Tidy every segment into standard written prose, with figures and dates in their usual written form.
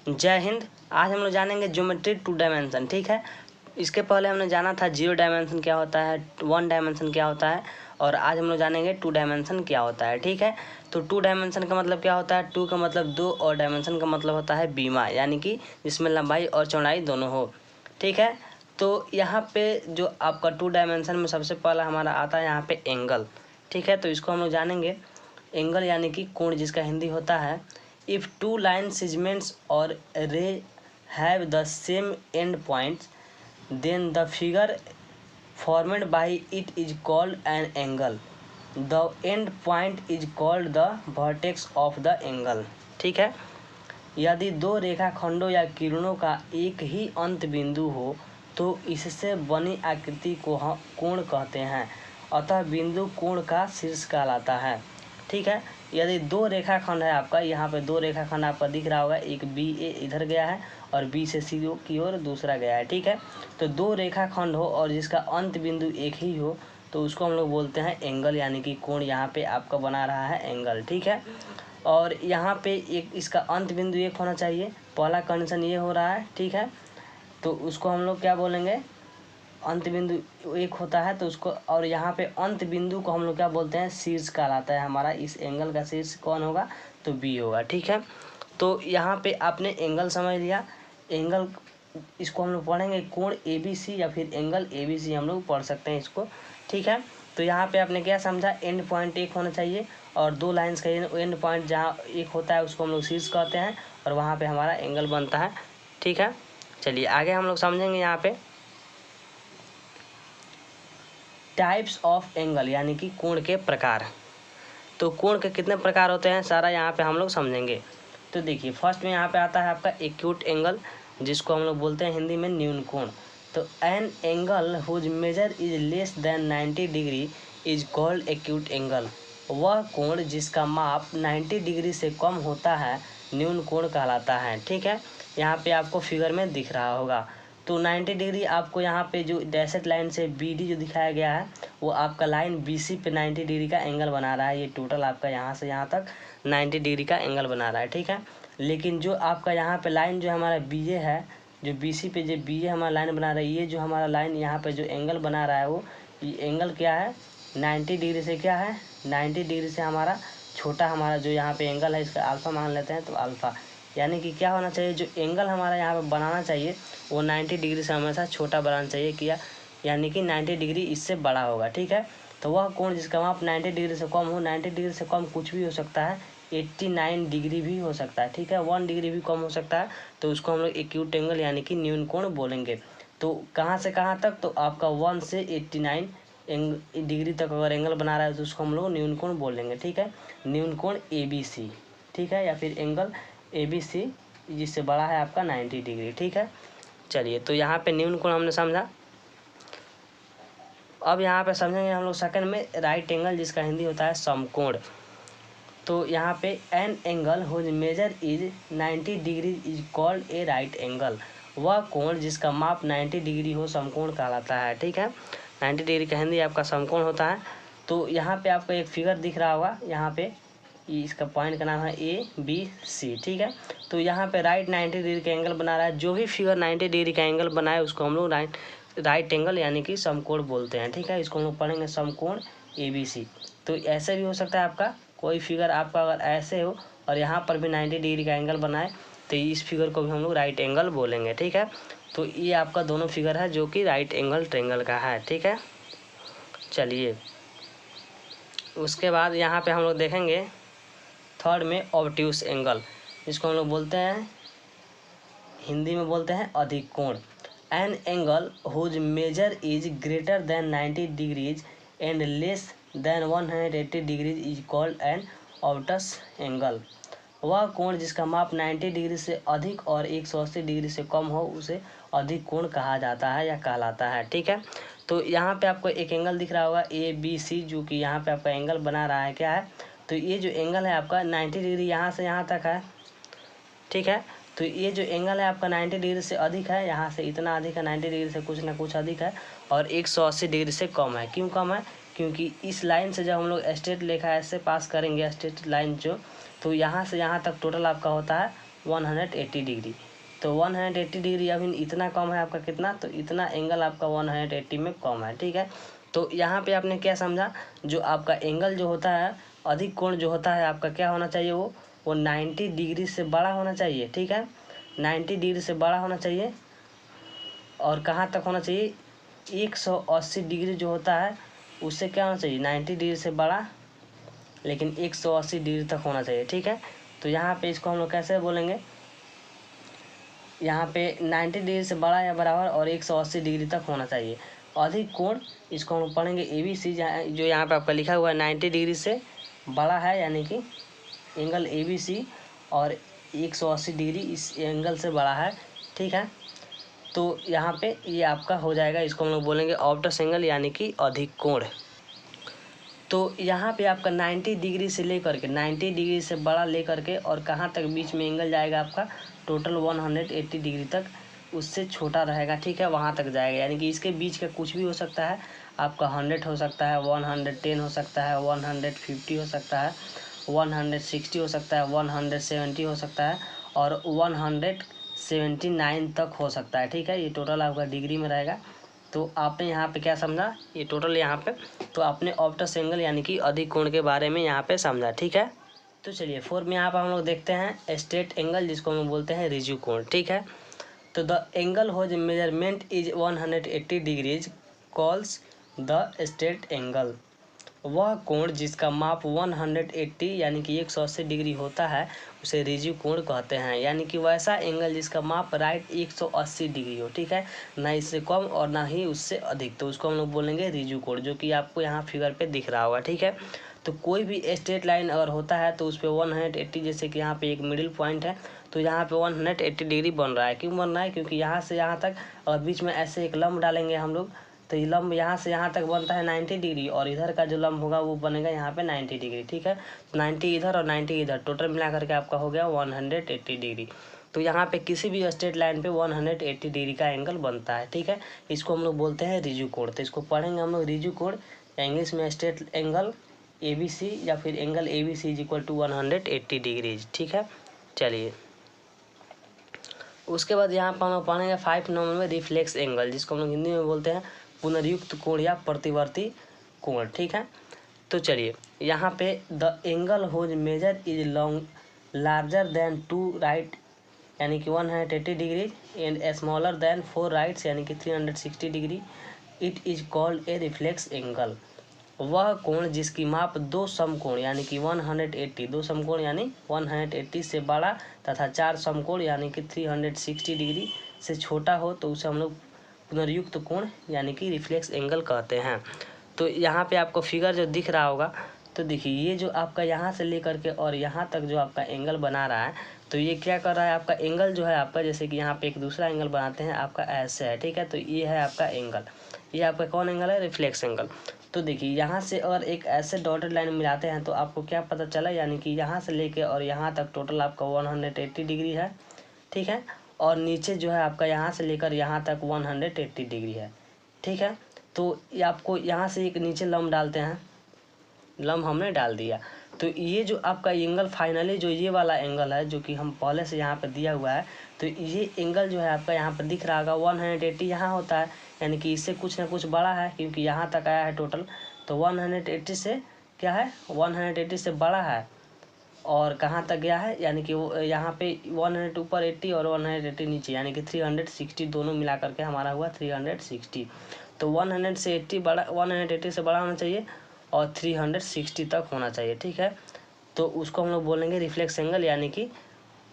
जय हिंद। आज हम लोग जानेंगे ज्योमेट्री 2 डायमेंशन। ठीक है, इसके पहले हमने जाना था 0 डायमेंशन क्या होता है, 1 डायमेंशन क्या होता है, और आज हम लोग जानेंगे 2 डायमेंशन क्या होता है। ठीक है, तो 2 डायमेंशन का मतलब क्या होता है, 2 का मतलब 2 और डायमेंशन का मतलब होता है बीमा, यानी कि जिसमें लंबाई और चौड़ाई दोनों हो। ठीक है, तो यहाँ पे जो आपका 2 डायमेंशन में सबसे पहला हमारा आता है यहाँ पे एंगल। ठीक है, तो इसको हम लोग जानेंगे। एंगल यानी कि कोण, जिसका हिंदी होता है इफ़ 2 लाइन सेगमेंट्स और रे have the same and points then the figure formed by it is called an angle. The end point is called the vertex of the angle. ठीक है, यदि दो रेखाखंडों या किरणों का एक ही अंत बिंदु हो तो इससे बनी आकृति को हम कोण कहते हैं, अतः बिंदु कोण का शीर्ष कहलाता है। ठीक है, यदि दो रेखाखंड है आपका, यहाँ पे दो रेखाखंड आपका दिख रहा होगा, एक बी ए इधर गया है और बी से सी की ओर दूसरा गया है। ठीक है, तो दो रेखाखंड हो और जिसका अंत बिंदु एक ही हो तो उसको हम लोग बोलते हैं एंगल, यानी कि कोण यहाँ पे आपका बना रहा है एंगल। ठीक है, और यहाँ पे एक इसका अंत बिंदु एक होना चाहिए, पहला कंडीशन ये हो रहा है। ठीक है, तो उसको हम लोग क्या बोलेंगे, अंत बिंदु एक होता है तो उसको, और यहाँ पे अंत बिंदु को हम लोग क्या बोलते हैं, शीर्ष कहलाता है हमारा। इस एंगल का शीर्ष कौन होगा, तो बी होगा। ठीक है, तो यहाँ पे आपने एंगल समझ लिया। एंगल इसको हम लोग पढ़ेंगे कोण ए बी सी या फिर एंगल ए बी सी हम लोग पढ़ सकते हैं इसको। ठीक है, तो यहाँ पे आपने क्या समझा, एंड पॉइंट एक होना चाहिए और दो लाइंस का एंड पॉइंट जहाँ एक होता है उसको हम लोग शीर्ष कहते हैं और वहाँ पे हमारा एंगल बनता है। ठीक है, चलिए आगे हम लोग समझेंगे यहाँ पे टाइप्स ऑफ एंगल, यानी कि कोण के प्रकार। तो कोण के कितने प्रकार होते हैं सारा यहाँ पे हम लोग समझेंगे। तो देखिए, फर्स्ट में यहाँ पे आता है आपका एक्यूट एंगल, जिसको हम लोग बोलते हैं हिंदी में न्यून कोण। तो an angle whose measure is less than 90 degree is called acute angle. वह कोण जिसका माप 90 डिग्री से कम होता है न्यून कोण कहलाता है। ठीक है, यहाँ पे आपको फिगर में दिख रहा होगा। तो 90 डिग्री आपको यहाँ पे जो डैशेड लाइन से बी डी जो दिखाया गया है वो आपका लाइन बी सी पे 90 डिग्री का एंगल बना रहा है। ये टोटल आपका यहाँ से यहाँ तक 90 डिग्री का एंगल बना रहा है। ठीक है, लेकिन जो आपका यहाँ पे लाइन जो हमारा बी ए है, जो बी सी पे जो बी ए हमारा लाइन बना रहा है, ये जो हमारा लाइन यहाँ पे जो एंगल बना रहा है वो ये एंगल क्या है, 90 डिग्री से क्या है, 90 डिग्री से हमारा छोटा हमारा जो यहाँ पे एंगल है इसका अल्फ़ा मान लेते हैं। तो अल्फ़ा यानी कि क्या होना चाहिए, जो एंगल हमारा यहाँ पे बनाना चाहिए वो 90 डिग्री से हमेशा छोटा बनाना चाहिए, किया यानी कि 90 डिग्री इससे बड़ा होगा। ठीक है, तो वह कोण जिसका माप 90 डिग्री से कम हो, 90 डिग्री से कम कुछ भी हो सकता है, 89 डिग्री भी हो सकता है। ठीक है, 1 डिग्री भी कम हो सकता है, तो उसको हम लोग एक्यूट एंगल यानी कि न्यून कोण बोलेंगे। तो कहाँ से कहाँ तक, तो आपका 1 से 89 डिग्री तक अगर एंगल बना रहा है तो उसको हम लोग न्यून कोण बोलेंगे। ठीक है, न्यून कोण ए बी सी। ठीक है, या फिर एंगल ए बी सी जिससे बड़ा है आपका 90 डिग्री। ठीक है, चलिए तो यहाँ पे न्यून कोण हमने समझा। अब यहाँ पे समझेंगे हम लोग सेकंड में राइट एंगल, जिसका हिंदी होता है समकोण। तो यहाँ पे an angle whose measure is 90 degree is called a right angle. वह कोण जिसका माप 90 डिग्री हो समकोण कहलाता है। ठीक है, 90 डिग्री का हिंदी आपका समकोण होता है। तो यहाँ पे आपको एक फिगर दिख रहा होगा, यहाँ पे इसका पॉइंट का नाम है ए बी सी। ठीक है, तो यहाँ पे राइट 90 डिग्री का एंगल बना रहा है। जो भी फिगर 90 डिग्री का एंगल बनाए उसको हम लोग राइट एंगल यानी कि समकोण बोलते हैं। ठीक है, इसको हम लोग पढ़ेंगे समकोण ए बी सी। तो ऐसे भी हो सकता है आपका कोई फिगर आपका अगर ऐसे हो और यहाँ पर भी 90 डिग्री का एंगल बनाए तो इस फिगर को भी हम लोग राइट एंगल बोलेंगे। ठीक है, तो ये आपका दोनों फिगर है जो कि राइट एंगल ट्रायंगल का है। ठीक है, चलिए उसके बाद यहाँ पे हम लोग देखेंगे थर्ड में ऑब्ट्यूस एंगल, जिसको हम लोग बोलते हैं हिंदी में बोलते हैं अधिक कोण। An angle whose measure is greater than 90 degrees and less than 180 degrees is called an obtuse angle. वह कोण जिसका माप 90 डिग्री से अधिक और 180 डिग्री से कम हो उसे अधिक कोण कहा जाता है या कहलाता है। ठीक है, तो यहाँ पे आपको एक एंगल दिख रहा होगा ए बी सी, जो कि यहाँ पे आपका एंगल बना रहा है क्या है, तो ये जो एंगल है आपका 90 डिग्री यहाँ से यहाँ तक है। ठीक है, तो ये जो एंगल है आपका 90 डिग्री से अधिक है, यहाँ से इतना अधिक है, 90 डिग्री से कुछ ना कुछ अधिक है, और 180 डिग्री से कम है। क्यों कम है, क्योंकि इस लाइन से जब हम लोग स्ट्रेट रेखा ऐसे पास करेंगे, स्ट्रेट लाइन जो, तो यहाँ से यहाँ तक टोटल आपका होता है 180 डिग्री। तो 180 डिग्री अभी इतना कम है आपका कितना, तो इतना एंगल आपका 180 में कम है, ठीक है। तो यहाँ पे आपने क्या समझा, जो आपका एंगल जो होता है, अधिक कोण जो होता है आपका क्या होना चाहिए, वो 90 डिग्री से बड़ा होना चाहिए, ठीक है। 90 डिग्री से बड़ा होना चाहिए। और कहाँ तक होना चाहिए, 180 डिग्री जो होता है उससे क्या होना चाहिए, 90 डिग्री से बड़ा, लेकिन 180 डिग्री तक होना चाहिए, ठीक है। तो यहाँ पे इसको हम लोग कैसे बोलेंगे, यहाँ पे 90 डिग्री से बड़ा या बराबर और 180 डिग्री तक होना चाहिए अधिक कोण। इसको हम लोग पढ़ेंगे ABC, जो यहाँ पे आपका लिखा हुआ है 90 डिग्री से बड़ा है, यानी कि एंगल ABC, और 180 डिग्री इस एंगल से बड़ा है, ठीक है। तो यहाँ पे ये आपका हो जाएगा, इसको हम लोग बोलेंगे ऑब्टस एंगल, यानी कि अधिक कोण। तो यहाँ पे आपका 90 डिग्री से लेकर के 90 डिग्री से बड़ा लेकर के और कहाँ तक बीच में एंगल जाएगा आपका, टोटल 180 डिग्री तक, उससे छोटा रहेगा, ठीक है, वहाँ तक जाएगा। यानी कि इसके बीच का कुछ भी हो सकता है, आपका 100 हो सकता है, 110 हो सकता है, 150 हो सकता है, 160 हो सकता है, 170 हो सकता है, और 179 तक हो सकता है, ठीक है। ये टोटल आपका डिग्री में रहेगा। तो आपने यहाँ पे क्या समझा, ये टोटल यहाँ पे, तो आपने ऑब्टस एंगल यानी कि अधिक कोण के बारे में यहाँ पे समझा, ठीक है। तो चलिए 4 में यहाँ पर हम लोग देखते हैं स्ट्रेट एंगल, जिसको हम बोलते हैं रिज्यू कोण, ठीक है। तो the angle whose measurement is 180 degrees calls the straight angle. वह कोण जिसका माप 180 यानी कि 180 डिग्री होता है उसे रिज्यू कोण कहते हैं। यानी कि वैसा एंगल जिसका माप राइट 180 डिग्री हो, ठीक है, ना इससे कम और ना ही उससे अधिक, तो उसको हम लोग बोलेंगे रिज्यू कोण, जो कि आपको यहाँ फिगर पे दिख रहा होगा, ठीक है। तो कोई भी स्ट्रेट लाइन अगर होता है तो उस पर 180, जैसे कि यहाँ पे एक मिडिल पॉइंट है, तो यहाँ पे 180 डिग्री बन रहा है। क्यों बन रहा है, क्योंकि यहाँ से यहाँ तक और बीच में ऐसे एक लंब डालेंगे हम लोग, तो ये लंब यहाँ से यहाँ तक बनता है 90 डिग्री, और इधर का जो लंब होगा वो बनेगा यहाँ पे 90 डिग्री, ठीक है। 90 इधर और 90 इधर, टोटल मिला करके आपका हो गया 180 डिग्री। तो यहाँ पे किसी भी स्ट्रेट लाइन पे 180 डिग्री का एंगल बनता है, ठीक है। इसको हम लोग बोलते हैं रिज्यू कोण। तो इसको पढ़ेंगे हम लोग रिज्यू कोण, या इंग्लिश में स्ट्रेट एंगल ABC, या फिर angle ABC is equal to 180 degrees, ठीक है। चलिए उसके बाद यहाँ पर हम लोग पढ़ेंगे 5 नंबर में रिफ्लेक्स एंगल, जिसको हम लोग हिंदी में बोलते हैं पुनर्युक्त कोण या प्रतिवर्ती कोण, ठीक है। तो चलिए यहाँ पे the angle whose measure is long larger than 2 right यानी कि 180 degree and smaller than 4 rights यानी कि 360 degree, it is called a reflex angle. वह कोण जिसकी माप 2 समकोण यानी कि 180, 2 समकोण यानी 180 से बड़ा तथा 4 समकोण यानी कि 360 डिग्री से छोटा हो, तो उसे हम लोग पुनर्युक्त कोण यानी कि रिफ्लेक्स एंगल कहते हैं। तो यहाँ पे आपको फिगर जो दिख रहा होगा, तो देखिए ये जो आपका यहाँ से लेकर के और यहाँ तक जो आपका एंगल बना रहा है, तो ये क्या कर रहा है, आपका एंगल जो है आपका, जैसे कि यहाँ पे एक दूसरा एंगल बनाते हैं आपका ऐसे है, ठीक है। तो ये है आपका एंगल, ये आपका कौन एंगल है, रिफ्लेक्स एंगल। तो देखिए यहाँ से अगर एक ऐसे डॉटेड लाइन मिलाते हैं तो आपको क्या पता चला, यानी कि यहाँ से लेके और यहाँ तक टोटल आपका 180 डिग्री है, ठीक है। और नीचे जो है आपका यहाँ से लेकर यहाँ तक 180 डिग्री है, ठीक है। तो ये आपको यहाँ से एक नीचे लंब डालते हैं, लंब हमने डाल दिया, तो ये जो आपका एंगल फाइनली जो ये वाला एंगल है जो कि हम पहले से यहाँ पर दिया हुआ है, तो ये एंगल जो है आपका यहाँ पर दिख रहा होगा 180 यहाँ होता है, यानी कि इससे कुछ ना कुछ बड़ा है, क्योंकि यहाँ तक आया है टोटल, तो 180 से क्या है, 180 से बड़ा है। और कहाँ तक गया है, यानी कि वो यहाँ पे 100 ऊपर 80 और 180 नीचे, यानी कि 360 दोनों मिला करके हमारा हुआ 360। तो 100 से 80 बड़ा, 180 से बड़ा होना चाहिए और 360 तक होना चाहिए, ठीक है। तो उसको हम लोग बोलेंगे रिफ्लेक्स एंगल यानी कि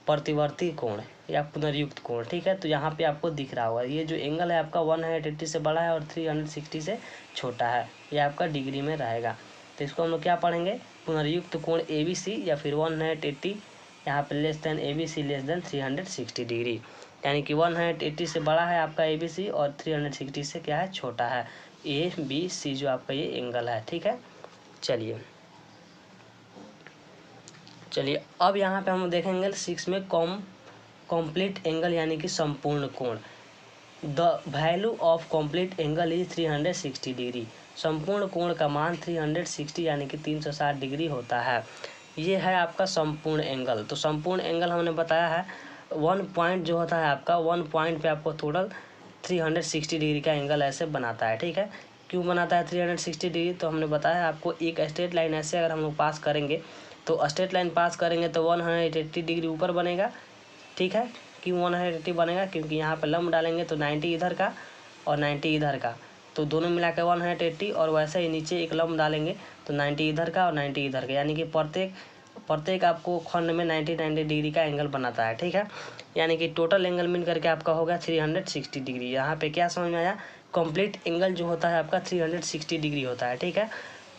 प्रतिवर्ती कोण या पुनर्युक्त कोण, ठीक है। तो यहाँ पे आपको दिख रहा होगा ये जो एंगल है आपका 180 से बड़ा है और 360 से छोटा है, ये आपका डिग्री में रहेगा। तो इसको हम लोग क्या पढ़ेंगे, पुनर्युक्त कोण ABC या फिर 180 यहाँ पे less than ABC less than 360 degree, यानी कि 180 से बड़ा है आपका ABC और 360 से क्या है, छोटा है, ABC जो आपका ये एंगल है, ठीक है। चलिए अब यहाँ पे हम देखेंगे 6 में कॉम्प्लीट एंगल यानी कि संपूर्ण कोण। The value of complete angle is 360 degree. संपूर्ण कोण का मान 360 यानी कि 360 डिग्री होता है। ये है आपका संपूर्ण एंगल। तो संपूर्ण एंगल हमने बताया है 1 पॉइंट जो होता है आपका 1 पॉइंट पे आपको टोटल 360 डिग्री का एंगल ऐसे बनाता है। ठीक है, क्यों बनाता है 360 डिग्री? तो हमने बताया आपको एक स्ट्रेट लाइन ऐसे अगर हम लोग पास करेंगे तो स्ट्रेट लाइन पास करेंगे तो 180 डिग्री ऊपर बनेगा। ठीक है, क्यों 180 बनेगा? क्योंकि यहाँ पर लंब डालेंगे तो 90 इधर का और 90 इधर का, तो दोनों मिला के 180, और वैसे ही नीचे एक लंब डालेंगे तो 90 इधर का और 90 इधर का, यानी कि प्रत्येक आपको खंड में 90 डिग्री का एंगल बनाता है। ठीक है, यानी कि टोटल एंगल मिल करके आपका होगा 360 डिग्री। यहाँ पे क्या समझ में आया? कंप्लीट एंगल जो होता है आपका 360 डिग्री होता है। ठीक है,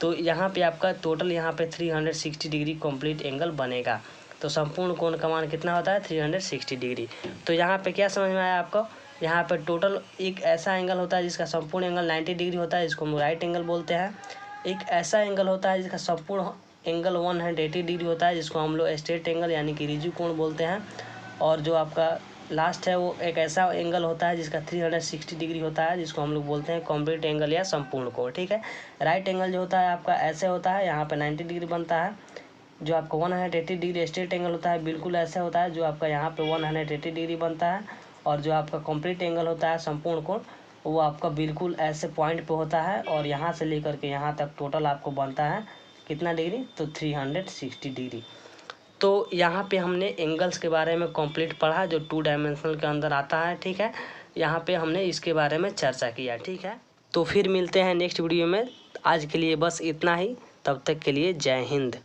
तो यहाँ पे आपका टोटल यहाँ पे 360 डिग्री कंप्लीट एंगल बनेगा। तो संपूर्ण कोण का मान कितना होता है? 360 डिग्री। तो यहाँ पे क्या समझ में आया आपको? यहाँ पे टोटल एक ऐसा एंगल होता है जिसका संपूर्ण एंगल 90 डिग्री होता है, जिसको हम राइट एंगल बोलते हैं। एक ऐसा एंगल होता है जिसका संपूर्ण एंगल 180 डिग्री होता है, जिसको हम लोग स्ट्रेट एंगल यानी कि रिजु कोण बोलते हैं। और जो आपका लास्ट है वो एक ऐसा एंगल होता है जिसका 360 डिग्री होता है, जिसको हम लोग बोलते हैं कंप्लीट एंगल या संपूर्ण कोण। ठीक है, राइट एंगल जो होता है आपका ऐसे होता है, यहाँ पे 90 डिग्री बनता है। जो आपका 180 डिग्री स्ट्रेट एंगल होता है बिल्कुल ऐसे होता है, जो आपका यहाँ पे 180 डिग्री बनता है। और जो आपका कंप्लीट एंगल होता है संपूर्ण कोण, वो आपका बिल्कुल ऐसे पॉइंट पे होता है, और यहाँ से लेकर के यहाँ तक टोटल आपको बनता है कितना डिग्री? तो 360 डिग्री। तो यहाँ पे हमने एंगल्स के बारे में कंप्लीट पढ़ा जो 2 डायमेंशनल के अंदर आता है। ठीक है, यहाँ पे हमने इसके बारे में चर्चा किया। ठीक है, तो फिर मिलते हैं नेक्स्ट वीडियो में। आज के लिए बस इतना ही, तब तक के लिए जय हिंद।